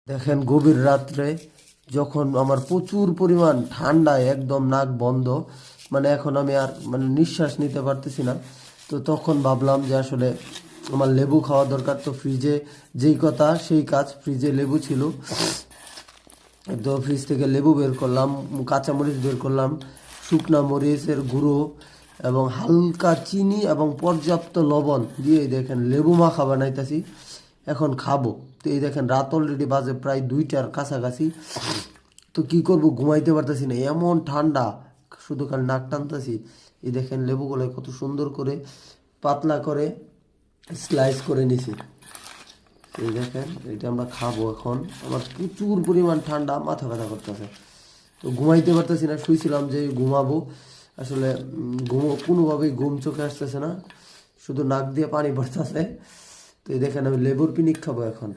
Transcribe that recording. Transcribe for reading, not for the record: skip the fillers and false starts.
দেখেন গভীর রাত্রে যখন আমার প্রচুর পরিমাণ ঠান্ডায় একদম নাক বন্ধ, মানে এখন আমি আর মানে নিঃশ্বাস নিতে পারতেছি না। তো তখন ভাবলাম যে আসলে আমার লেবু খাওয়া দরকার। তো ফ্রিজে যেই কথা সেই কাজ, ফ্রিজে লেবু ছিল। তো ফ্রিজ থেকে লেবু বের করলাম, কাঁচামরিচ বের করলাম, শুকনা মরিচের গুঁড়ো এবং হালকা চিনি এবং পর্যাপ্ত লবণ দিয়ে দেখেন লেবু মাখা বানাইতেছি। এখন খাবো। তো এই দেখেন রাত অলরেডি বাজে প্রায় 2টার কাছাকাছি। তো কি করব, ঘুমাইতে পারতেছি না, এমন ঠান্ডা, শুধু খালি নাক টানতেছি। এই দেখেন লেবুগুলো কত সুন্দর করে পাতলা করে স্লাইস করে নিছি। এই দেখেন এটা আমরা খাবো এখন। আমার প্রচুর পরিমাণ ঠান্ডা, মাথা ব্যথা করতেছে। তো ঘুমাইতে পারতেছি না, শুইছিলাম যে ঘুমাবো, আসলে কোনোভাবেই ঘুম চোখে আসতেছে না, শুধু নাক দিয়ে পানি পড়তেছে। তো এই দেখেন আমি লেবুর পিনিক খাবো এখন।